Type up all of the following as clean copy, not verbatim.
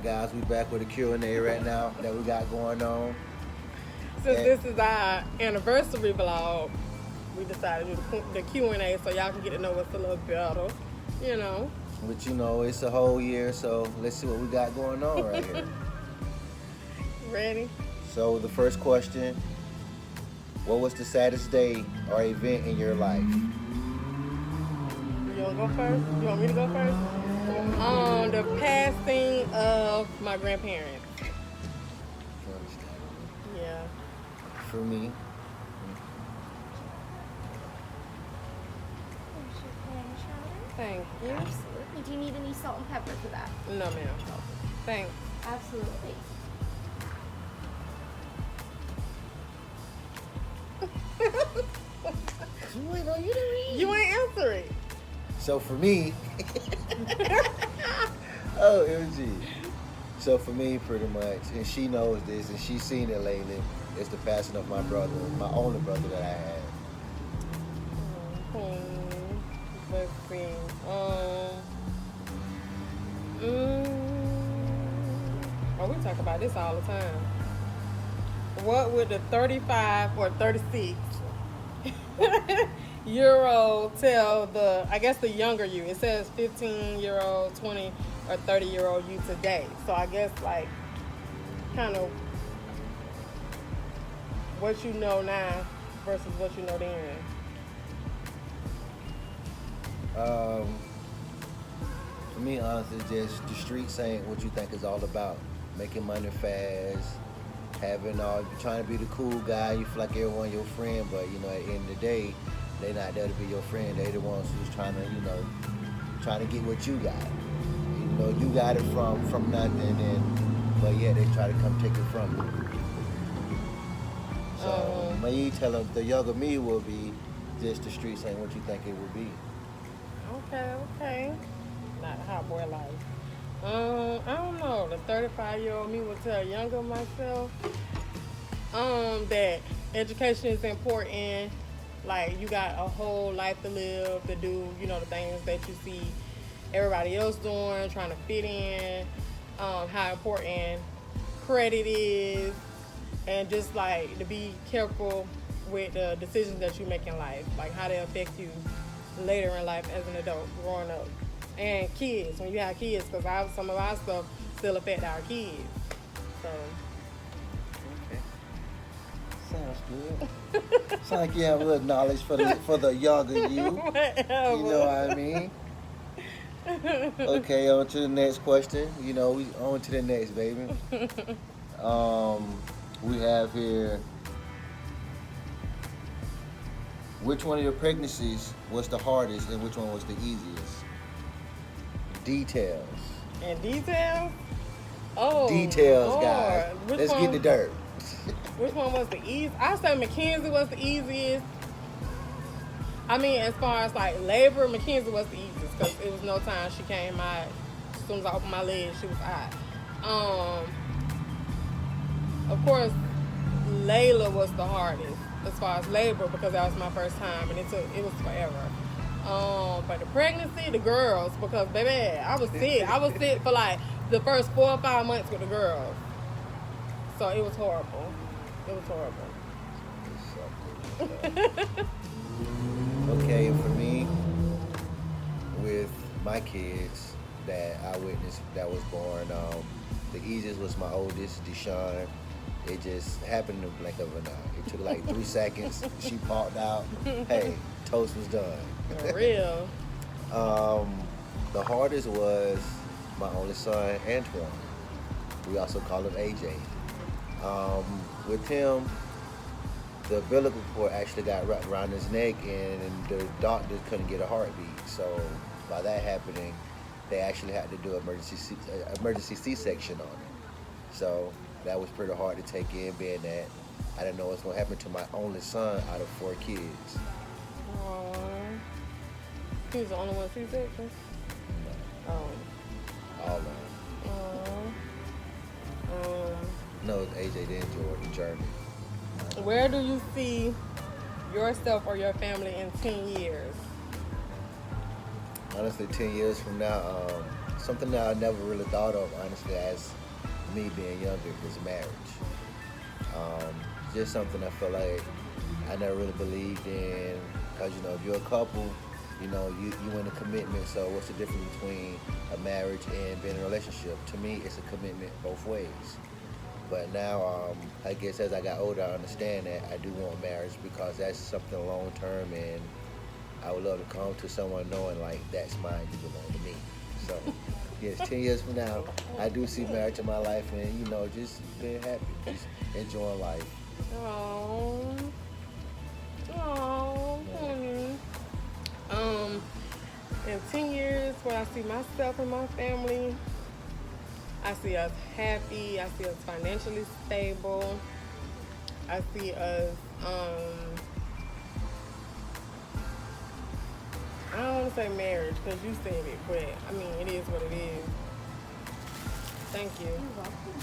Alright guys, we back with a Q&A right now that we got going on. Since this is our anniversary vlog, we decided to do the Q&A so y'all can get to know us a little better, you know. But you know, it's a whole year, so let's see what we got going on right here. Ready? So the first question, what was the saddest day or event in your life? You want to go first? You want me to go first? The passing of my grandparents. Yeah. For me, Thank you. Absolutely. Do you need any salt and pepper for that? No, ma'am. Thanks. Absolutely. wait, no, you didn't read. You ain't answering. So for me, oh, MG. So for me, pretty much, and she knows this, and she's seen it lately. It's the passing of my brother, my only brother that I had. Let's see. We talk about this all the time. What would the 35 or 36 year-old tell the, I guess the younger you? It says 15-year-old, 20 or 30-year-old you today. So I guess like kind of what you know now versus what you know then. For me, honestly, just the streets ain't what you think it's all about. Making money fast, trying to be the cool guy. You feel like everyone your friend, but you know, at the end of the day, they not there to be your friend. They the ones who's trying to get what you got. You know, you got it from nothing, but yeah, they try to come take it from you. So, me tell them the younger me will be just the streets ain't what you think it would be. Okay. Not hot boy life. I don't know. The 35-year-old me would tell younger myself that education is important. Like, you got a whole life to live, to do, you know, the things that you see everybody else doing, trying to fit in, how important credit is, and just, like, to be careful with the decisions that you make in life, like how they affect you later in life as an adult, growing up. And kids, when you have kids, because some of our stuff still affect our kids. So. Okay. Sounds good. Sounds like you have a little knowledge for the younger you. Whatever. You know what I mean? Okay, on to the next question. You know, we on to the next, baby. We have here, which one of your pregnancies was the hardest and which one was the easiest? Details. And details? Oh. Details, guys. Let's get the dirt. Which one was the easiest? I say Mackenzie was the easiest. I mean, as far as like labor, Mackenzie was the easiest because it was no time she came out. As soon as I opened my legs, she was out. Of course, Layla was the hardest as far as labor because that was my first time and it was forever. But the pregnancy, the girls, because baby, I was sick. I was sick for like the first 4 or 5 months with the girls. So it was horrible. It was horrible. Okay, for me, with my kids that I witnessed that was born, the easiest was my oldest, Deshawn. It just happened in the blink of an eye. It took like 3 seconds. She popped out. Hey, toast was done. For real. The hardest was my only son, Antoine. We also call him AJ. With him, the umbilical cord actually got wrapped around his neck and the doctor couldn't get a heartbeat. So by that happening, they actually had to do emergency C-section on him. So that was pretty hard to take in, being that I didn't know what's going to happen to my only son out of 4 kids. Aww. He was the only one C-section? No. All of them. No, it's AJ then Jordan, Jeremy. Where do you see yourself or your family in 10 years? Honestly, 10 years from now, something that I never really thought of, honestly, as me being younger, is marriage. Just something I feel like I never really believed in, because if you're a couple, you in a commitment. So what's the difference between a marriage and being in a relationship? To me, it's a commitment both ways. But now, I guess as I got older, I understand that I do want marriage, because that's something long term, and I would love to come to someone knowing like that's mine, you belong to me. So yes, 10 years from now, I do see marriage in my life, and just being happy, just enjoying life. Oh, honey. In 10 years, where I see myself and my family, I see us happy. I see us financially stable. I see us, I don't want to say marriage because you said it, but I mean, it is what it is. Thank you. You're welcome.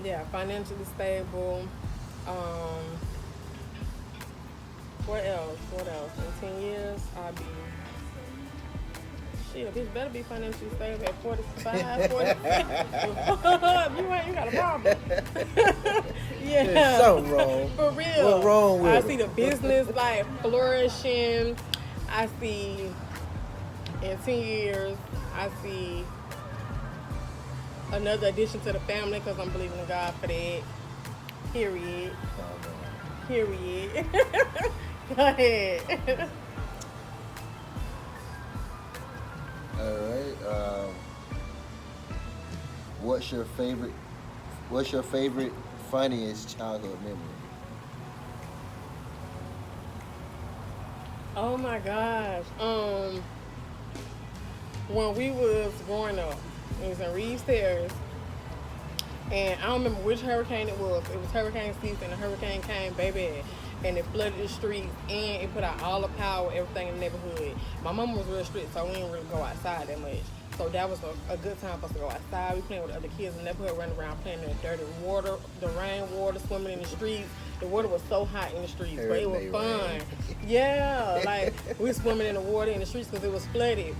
Yeah, financially stable. What else? In 10 years, I'll be... Shit, bitch better be financially stable at 45, 46. You got a problem. Yeah. There's something wrong. For real. What's wrong with I it? see the business like flourishing. I see in 10 years, I see another addition to the family, because I'm believing in God for that. Period. Period. Go ahead. All right. What's your favorite funniest childhood memory? Oh my gosh. When we was growing up, it was in Reeves Terrace, and I don't remember which hurricane it was. It was hurricane season. The hurricane came, baby, and it flooded the streets, and it put out all the power, everything in the neighborhood. My mom was real strict, so we didn't really go outside that much. So that was a good time for us to go outside. We playing with other kids in the neighborhood, running around playing in the dirty water, the rain water, swimming in the streets. The water was so hot in the streets, but it was fun. Yeah, like we swimming in the water in the streets because it was flooded.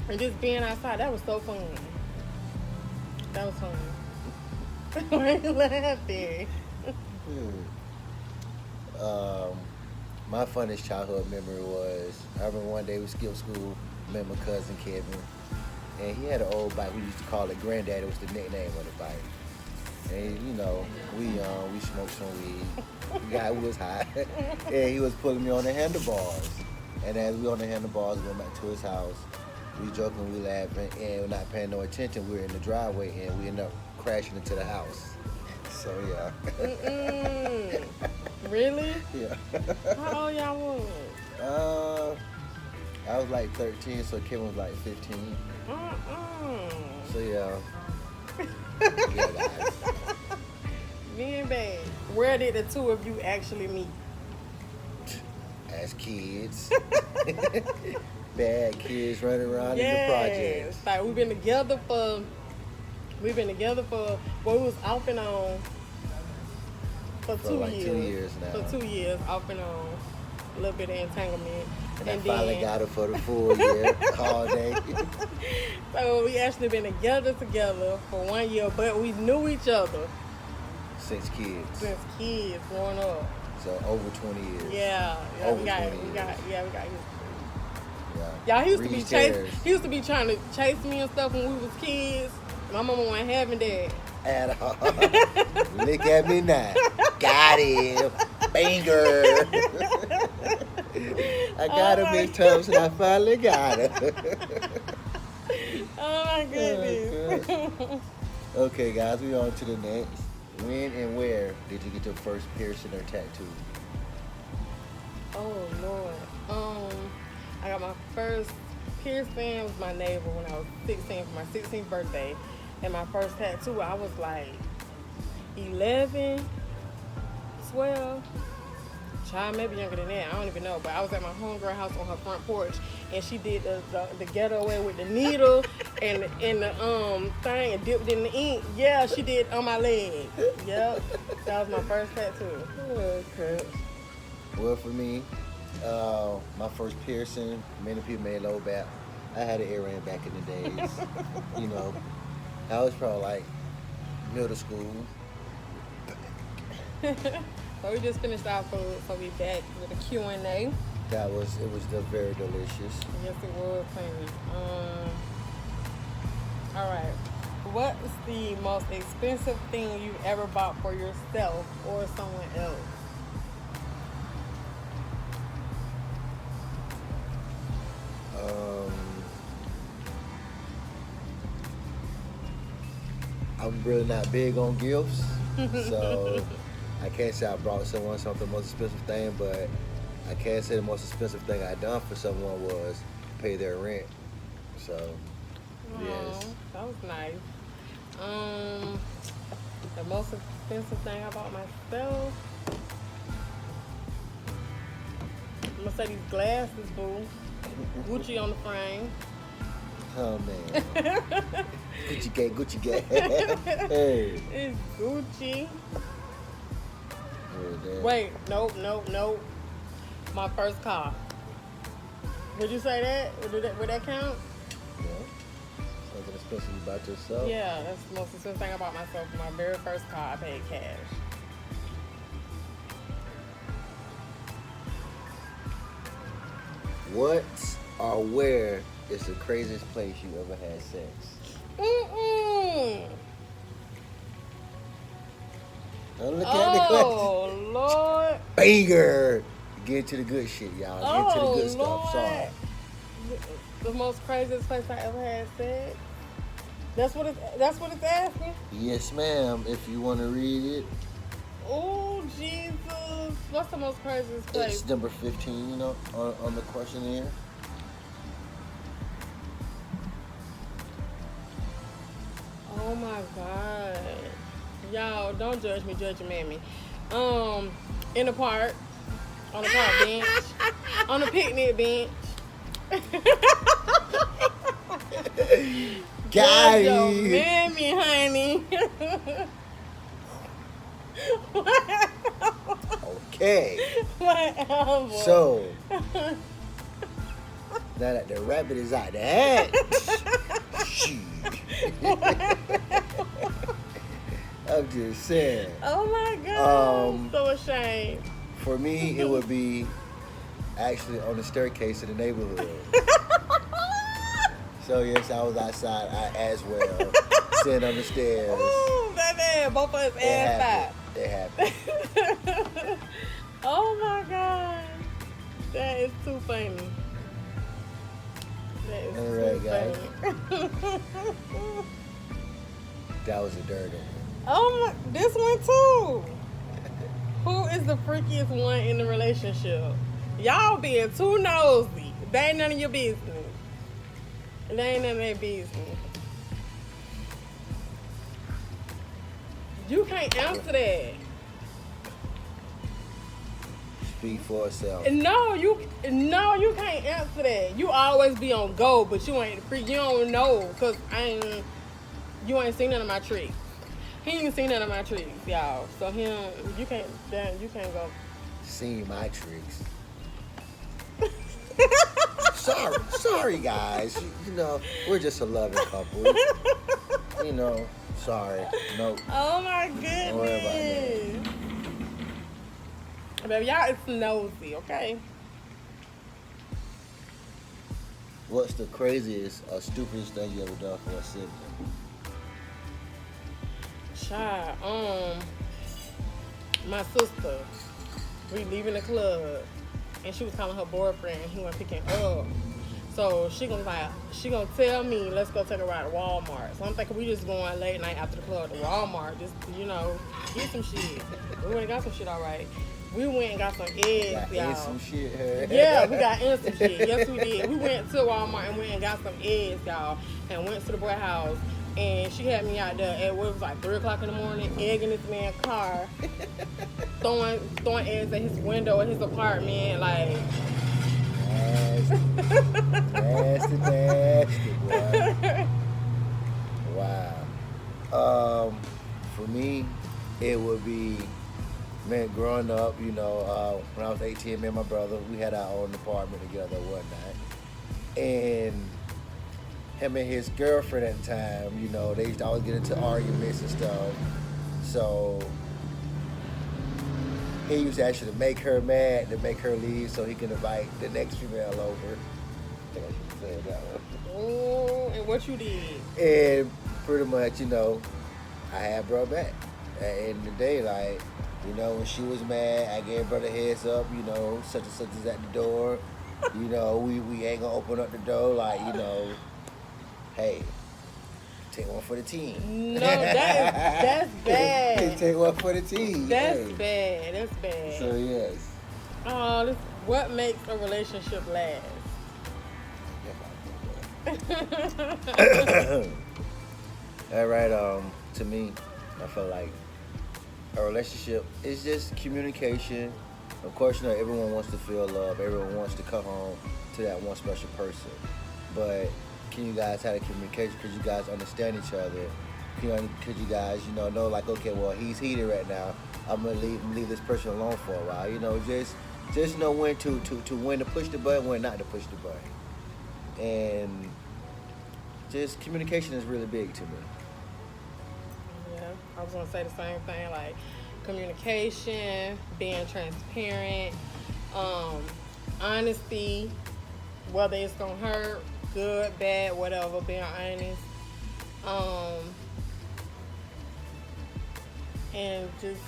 And just being outside, that was so fun. That was fun. Why are you laughing? My funnest childhood memory was, I remember one day we skipped school, met my cousin Kevin, and he had an old bike. We used to call it Granddad. It was the nickname of the bike. And we smoked some weed. The guy was high, and he was pulling me on the handlebars. And as we on the handlebars, we went back to his house. We joking, we laughing, and we're not paying no attention. We were in the driveway, and we ended up crashing into the house. So yeah. Really? Yeah. How old y'all was? I was like 13, so Kevin was like 15. So yeah. Yeah, guys. Being bad. Where did the two of you actually meet? As kids. Bad kids running around in the projects. Like we've been together for well, we was off and on for 2 like years. 2 years now. For 2 years, off and on. A little bit of entanglement. And I finally got her for the full year, all day. So we actually been together for 1 year, but we knew each other Since kids. growing up. So over 20 years. Yeah, Over we got 20 years. Yeah. Yeah. Y'all, he used to be Reese chase. Terrace. He used to be trying to chase me and stuff when we was kids. My mama wasn't having that. At all. Look at me now. Got him. Banger. I got him Miss Thompson. I finally got her. Oh my goodness. Okay, guys, we on to the next. When and where did you get your first piercing or tattoo? Oh Lord. I got my first piercing with my navel when I was 16 for my 16th birthday. And my first tattoo, I was like 11, 12. Child, maybe younger than that. I don't even know. But I was at my homegirl house on her front porch, and she did the getaway with the needle and the thing and dipped in the ink. Yeah, she did on my leg. Yep, that was my first tattoo. Okay. Well, for me, My first piercing, many people may know about. I had an earring back in the days. You know, I was probably like middle school. So we just finished our food, so we back with a Q&A. It was very delicious. Yes, it was plenty. All right. What is the most expensive thing you've ever bought for yourself or someone else? I'm really not big on gifts, so I can't say I brought someone something the most expensive thing, but I can say the most expensive thing I done for someone was pay their rent. So, yes. That was nice. The most expensive thing I bought myself. I'm gonna say these glasses, boo. Gucci on the frame. Oh man. Gucci gang. Hey. It's Gucci. Yeah, Wait, nope. My first car. Would you say that? Would that count? Yeah. Something expensive you bought yourself? Yeah, that's the most expensive thing I bought myself. My very first car, I paid cash. What or where is the craziest place you ever had sex? Don't look at the question. Oh, Lord. Banger! Get to the good shit, y'all. Get to the good Lord. stuff. Sorry. The most craziest place I ever had sex? That's what it's asking? Yes, ma'am. If you want to read it, Oh, Jesus. What's the most craziest place? it's number 15, you know, on the questionnaire. Oh, my God. Y'all, don't judge me, judge your mammy. In the park, on the park bench, on the picnic bench. Got Judge your it. mammy, honey. Okay. Whatever. So, now that the rabbit is out the hat, shit. I'm just saying. Oh my God. I'm so ashamed. For me, it would be actually on the staircase in the neighborhood. So yes, I was outside as well, sitting on the stairs. Ooh, baby, both of us ass It happened. Oh my God. That is too funny. That is All right, too guys. funny. That was a dirty one. Oh my, this one too. Who is the freakiest one in the relationship? Y'all being too nosy. That ain't none of your business. That ain't none of their business. You can't answer that. Speak for itself. No, you can't answer that. You always be on go, but you ain't free. You don't know, cause you ain't seen none of my tricks. He ain't seen none of my tricks, y'all. So you can't go. Seen my tricks. Sorry, guys. You know, we're just a loving couple. You know, sorry. Nope. Oh my Don't worry about goodness. Baby, y'all is nosy, okay? What's the craziest or stupidest thing you ever done for a sibling? Child, my sister, we leaving the club, and she was calling her boyfriend, and he went picking up. So she gonna tell me, let's go take a ride to Walmart. So I'm thinking we just going late night after the club to Walmart, just get some shit. We went and got some shit, all right. We went and got some eggs, y'all. Some shit. Yeah, we got in some shit. Yes, we did. We went to Walmart and went and got some eggs, y'all, and went to the boy house. And she had me out there at what was like 3 o'clock in the morning, egging this man's car, throwing eggs at his window in his apartment, like. Nasty, boy. Wow. For me, it would be Man, growing up, you know, when I was 18, me and my brother, we had our own apartment together and whatnot. And him and his girlfriend at the time, you know, they used to always get into arguments and stuff. So he used to actually make her mad to make her leave so he can invite the next female over. I think I should say that one. Oh, and what you did? And pretty much, you know, I had bro back. At the end of the day, like, you know, when she was mad, I gave brother a heads up, you know, such and such is at the door. You know, we ain't gonna open up the door, like, you know, hey, take one for the team. No, that's bad. Take one for the team. That's bad. That's bad. So, yes. Oh, what makes a relationship last? All right, to me, I feel like a relationship is just communication. Of course, you know, everyone wants to feel love. Everyone wants to come home to that one special person. But can you guys have a communication? Could you guys understand each other? Could you guys, you know like, okay, well, he's heated right now. I'm gonna leave this person alone for a while. You know, just know when to when to push the button, when not to push the button. And just communication is really big to me. Yeah, I was gonna say the same thing, like communication, being transparent, honesty, whether it's gonna hurt, good, bad, whatever, being honest, and just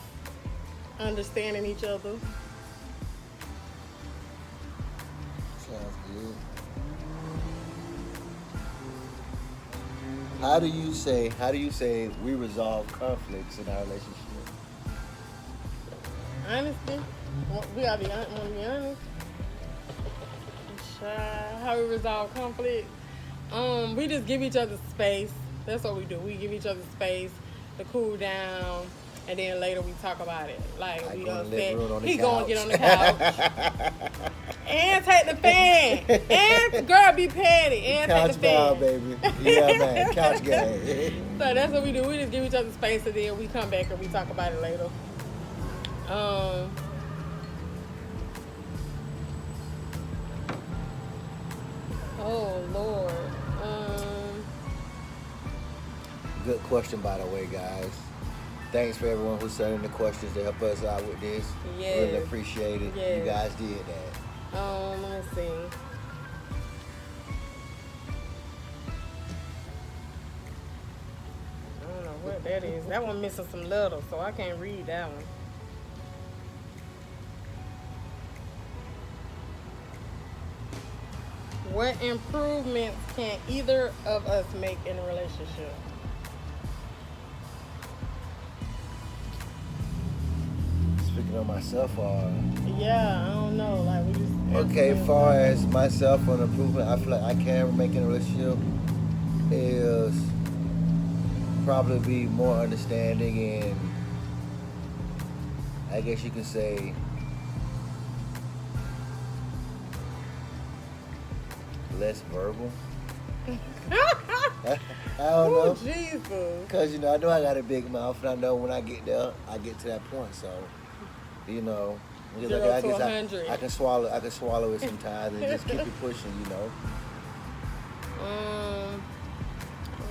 understanding each other. Sounds good. How do you say we resolve conflicts in our relationship? Honesty. We gotta be honest. How we resolve conflict. We just give each other space. That's what we do. We give each other space to cool down, and then later we talk about it. Like we upset. He gonna get on the couch and take the fan. And girl, be petty and couch take the fan. Baby. Yeah, man. Couch game. So that's what we do. We just give each other space, and then we come back and we talk about it later. Oh Lord. Good question, by the way, guys. Thanks for everyone who's sending the questions to help us out with this. Yes. Really appreciate it. Yes. You guys did that. Let's see. I don't know what that is. That one missing some letters, so I can't read that one. What improvements can either of us make in a relationship? Speaking of myself, Yeah, I don't know. Like we just. okay, as far as myself on improvement, I feel like I can make in a relationship is probably be more understanding and I guess you could say less verbal. I don't know. Jesus. Because, you know, I know I got a big mouth and I know when I get there, I get to that point. So, you know, Zero to 100. I can swallow it sometimes and just keep it pushing, you know.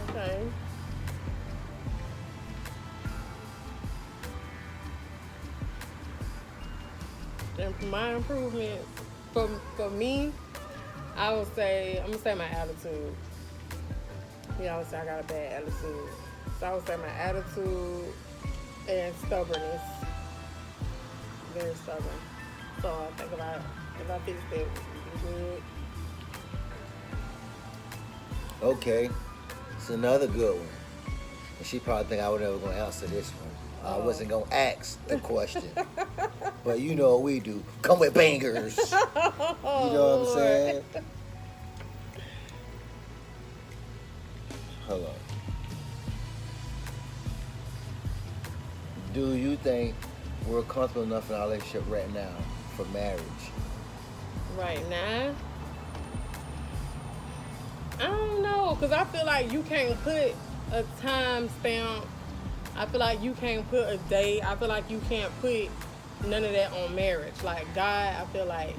Okay. And my improvement for me, I would say I'm gonna say my attitude. Yeah, I would say I got a bad attitude. So I would say my attitude and stubbornness. Very stubborn. So I think if I fix that, it'd be good. Okay. It's another good one. And she probably think I was never going to answer this one. I wasn't going to ask the question. But you know what we do. Come with bangers. You know what I'm saying? Hold on. Do you think we're comfortable enough in our relationship right now for marriage? Right now? I don't know, because I feel like you can't put a time stamp. I feel like you can't put a date. I feel like you can't put none of that on marriage. Like God, I feel like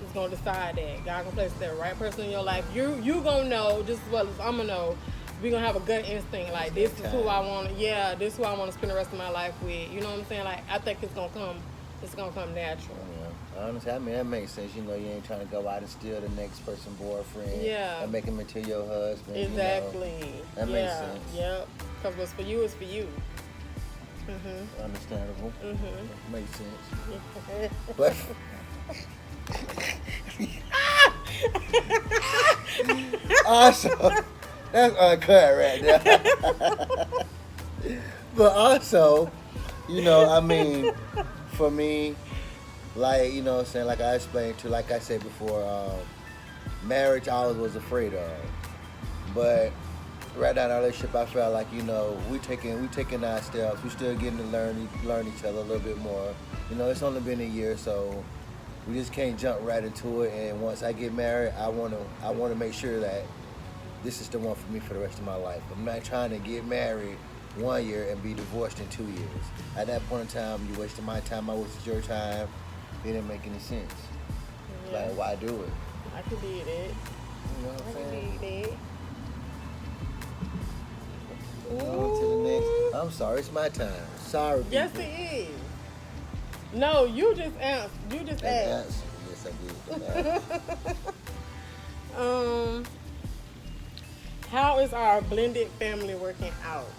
is gonna decide that. God gonna place the right person in your life. You gonna know just as well as I'm gonna know. We gonna have a gut instinct. Like this is who I want. Yeah, this is who I want to spend the rest of my life with. You know what I'm saying? Like I think it's gonna come. It's gonna come natural. Yeah, honestly, I mean that makes sense. You know, you ain't trying to go out and steal the next person's boyfriend. Yeah. And make him into your husband. Exactly. You know? That makes sense. Yep. Because what's for you is for you. Understandable. Makes sense. But also, that's uncut right there. But also, you know, I mean, for me, like, you know what I'm saying, like I explained to, like I said before, marriage I always was afraid of. But right now in our relationship, I felt like, you know, we taking our steps. We still getting to learn each other a little bit more. You know, it's only been a year, so we just can't jump right into it. And once I get married, I want to make sure that this is the one for me for the rest of my life. I'm not trying to get married 1 year and be divorced in 2 years. At that point in time, you wasted my time, I wasted your time. It didn't make any sense. Yeah. Like, why do it? I could be it. You know what I'm saying? I could be it. On to the next. I'm sorry, it's my time. Sorry, people. Yes, it is. No, you just asked. You just asked. Yes, I did. How is our blended family working out?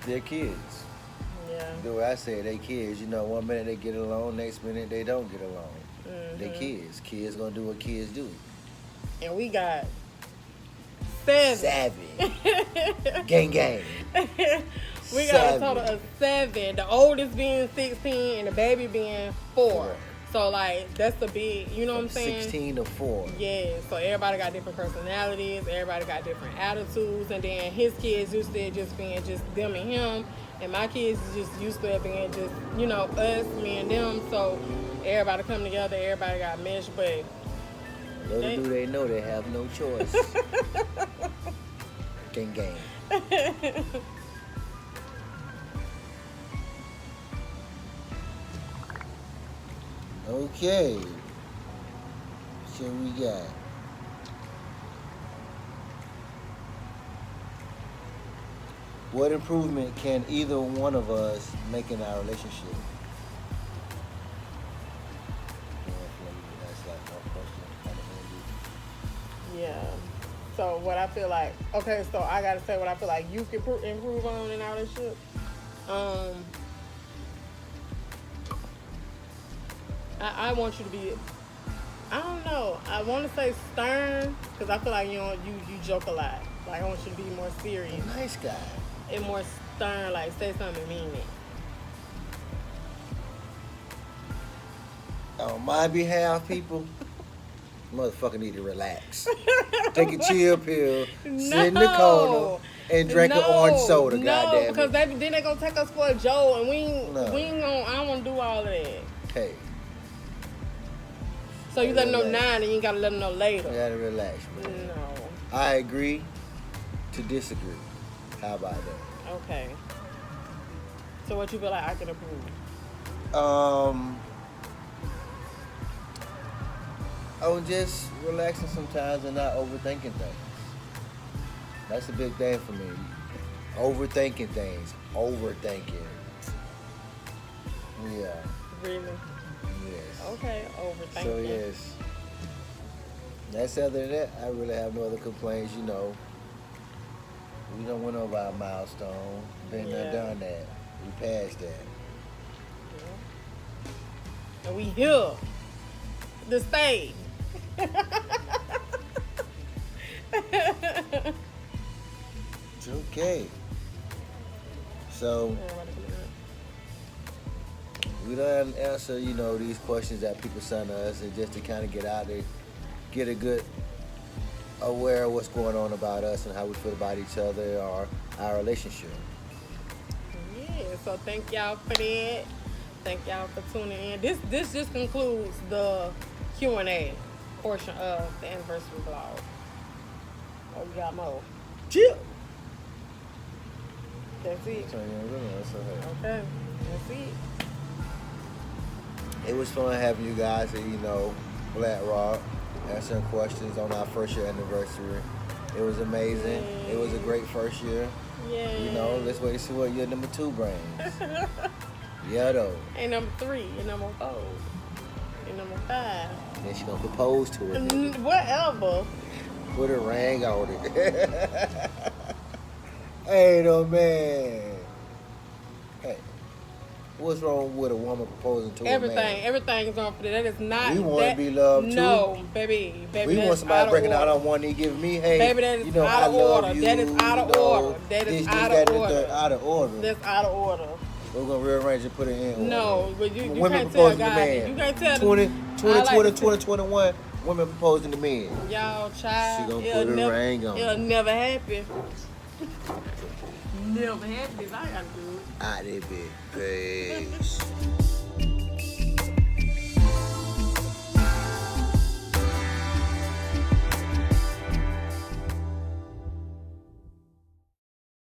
They're kids. Yeah. The way I say it, they kids. You know, one minute they get along, next minute they don't get along. They kids. Kids gonna do what kids do. And we got 7. Savvy. Gang gang. We got a total of 7. The oldest being 16 and the baby being 4. So like that's the big, you know what I'm saying? 16 to 4. Yeah. So everybody got different personalities. Everybody got different attitudes. And then his kids used to it just being just them and him, and my kids is just used to it being just, you know, us, me and them. So everybody come together. Everybody got meshed, but Little do they know they have no choice. Gang gang. Okay. So we got. What improvement can either one of us make in our relationship? That's like one question, kind of handy. yeah. So what I feel like, okay, so I gotta say what I feel like you can improve on in our relationship. I want you to be, I don't know, I want to say stern, because I feel like you joke a lot. Like I want you to be more serious Nice guy. and more stern, like say something and mean it. On my behalf, people, motherfucker need to relax. Take a chill pill, sit in the corner, and drink an orange soda. Goddamn because it. then they gonna take us for a joke, and we ain't No. gonna. I don't want to do all of that. Hey, So you let them know Relax. 9, and you ain't gotta let them know later. you gotta relax, man. No. I agree to disagree. How about that? Okay. So what you feel like I can improve? I was just relaxing sometimes and not overthinking things. That's a big thing for me. Overthinking things. Overthinking. Yeah. Really? Yes. Okay. Overthinking. So yes. That's other than that, I really have no other complaints, you know. We don't went over our milestone. Been there, Yeah. done that. We passed that. And we here. The stage. It's okay. So we don't answer, you know, these questions that people send us, and just to kind of get out there, get a good aware of what's going on about us and how we feel about each other or our relationship. Yeah, so thank y'all for that. Thank y'all for tuning in. This just concludes the Q&A portion of the anniversary vlog. Oh, we got more. Chill. That's it. Turn you on good one, so hey. Okay. That's it. It was fun having you guys at, Black Rock, answering questions on our first year anniversary. It was amazing. It was a great first year. Yeah. Let's wait to see what year number 2 brings. Yeah, though. And number 3, and number 4, and number 5. Then she gonna propose to it. Whatever. Put a ring on it. Hey, no man. Hey, what's wrong with a woman proposing to a man? Everything is on for that. That is not. We want to be loved too. No, baby. We want somebody breaking out on one knee, giving me, hey, baby, that is out of order. That is out of order. That is out of order. Out of order. That's out of order. We're gonna rearrange and put it in. No, but you women can't tell proposing to guys. man. You can't tell 2021, women proposing to men. Y'all, child. She gonna put a ring on. It'll never happen. Never happen. I gotta do it. Out there, bitch. Peace.